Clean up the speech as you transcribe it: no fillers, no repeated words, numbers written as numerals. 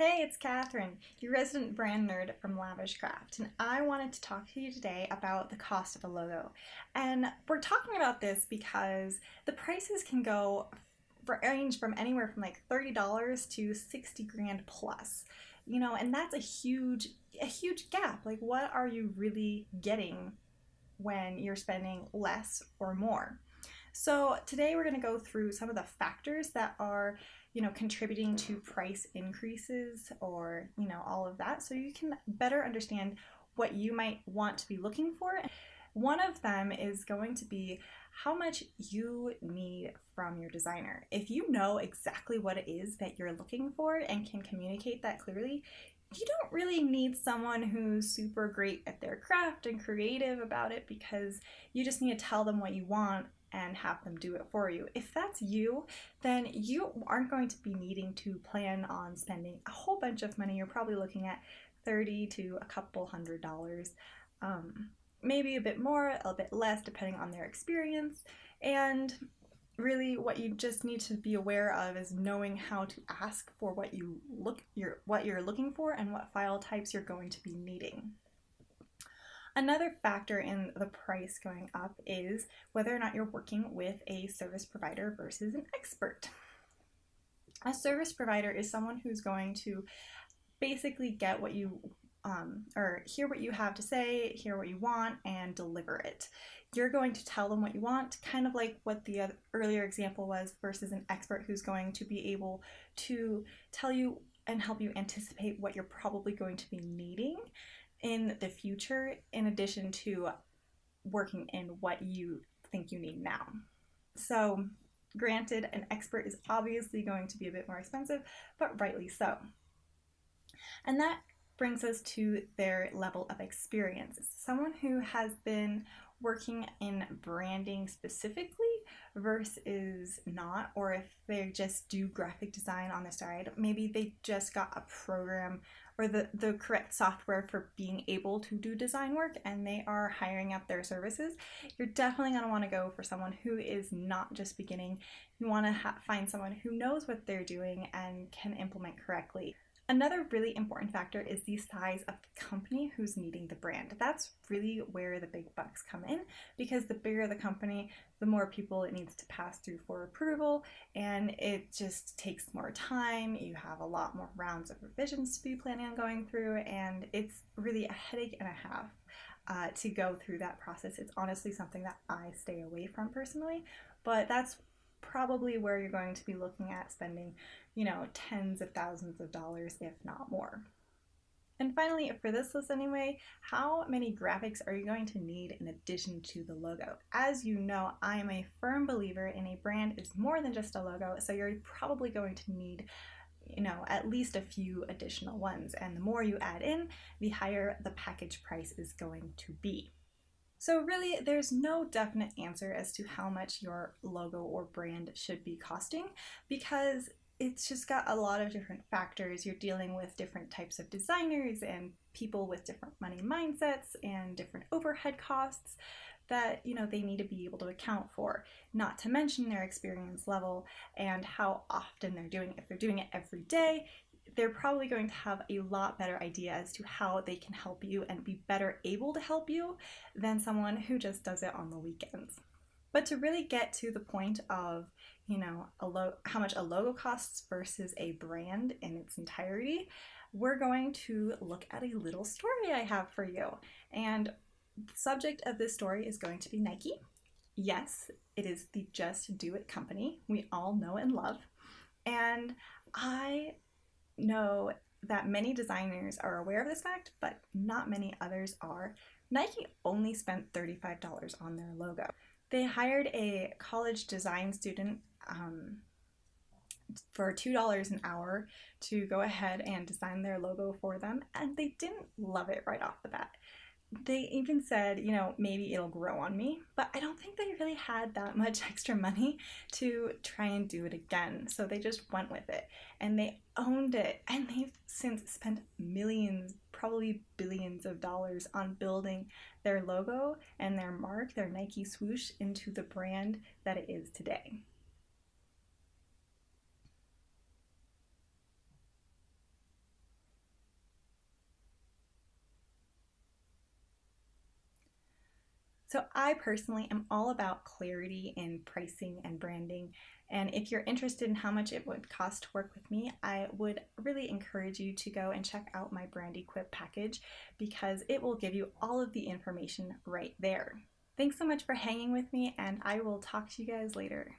Hey, it's Katherine, your resident brand nerd from Lavish Craft, and I wanted to talk to you today about the cost of a logo. And we're talking about this because the prices can range from anywhere from like $30 to 60 grand plus. And that's a huge gap. Like, what are you really getting when you're spending less or more? So today we're going to go through some of the factors that are, contributing to price increases or, all of that, so you can better understand what you might want to be looking for. One of them is going to be how much you need from your designer. If you know exactly what it is that you're looking for and can communicate that clearly, you don't really need someone who's super great at their craft and creative about it, because you just need to tell them what you want and have them do it for you. If that's you, then you aren't going to be needing to plan on spending a whole bunch of money. You're probably looking at $30 to a couple $100, maybe a bit more, a bit less, depending on their experience. And really, what you just need to be aware of is knowing how to ask for what you're looking for and what file types you're going to be needing. Another factor in the price going up is whether or not you're working with a service provider versus an expert. A service provider is someone who's going to basically get what you or hear what you have to say, hear what you want, and deliver it. You're going to tell them what you want, kind of like what the earlier example was, versus an expert who's going to be able to tell you and help you anticipate what you're probably going to be needing in the future, in addition to working in what you think you need now. So granted, an expert is obviously going to be a bit more expensive, but rightly so. And that brings us to their level of experience. Someone who has been working in branding specifically versus not, or if they just do graphic design on the side, maybe they just got a program or the correct software for being able to do design work and they are hiring up their services. You're definitely going to want to go for someone who is not just beginning. You want to find someone who knows what they're doing and can implement correctly. Another really important factor is the size of the company who's needing the brand. That's really where the big bucks come in, because the bigger the company, the more people it needs to pass through for approval, and it just takes more time. You have a lot more rounds of revisions to be planning on going through, and it's really a headache and a half to go through that process. It's honestly something that I stay away from personally, but that's probably where you're going to be looking at spending, tens of thousands of dollars, if not more. And finally, for this list anyway, how many graphics are you going to need in addition to the logo? As you know, I am a firm believer in a brand is more than just a logo, so you're probably going to need at least a few additional ones. And the more you add in, the higher the package price is going to be. So really, there's no definite answer as to how much your logo or brand should be costing, because it's just got a lot of different factors. You're dealing with different types of designers and people with different money mindsets and different overhead costs that they need to be able to account for, not to mention their experience level and how often they're doing it. If they're doing it every day, they're probably going to have a lot better idea as to how they can help you and be better able to help you than someone who just does it on the weekends. But to really get to the point of, how much a logo costs versus a brand in its entirety, we're going to look at a little story I have for you. And the subject of this story is going to be Nike. Yes, it is the Just Do It company we all know and love. And I know that many designers are aware of this fact, but not many others are. Nike only spent $35 on their logo. They hired a college design student for $2 an hour to go ahead and design their logo for them, and they didn't love it right off the bat. They even said, maybe it'll grow on me, but I don't think they really had that much extra money to try and do it again. So they just went with it and they owned it. And they've since spent millions, probably billions of dollars on building their logo and their mark, their Nike swoosh, into the brand that it is today. So I personally am all about clarity in pricing and branding. And if you're interested in how much it would cost to work with me, I would really encourage you to go and check out my Brand Equip package because it will give you all of the information right there. Thanks so much for hanging with me, and I will talk to you guys later.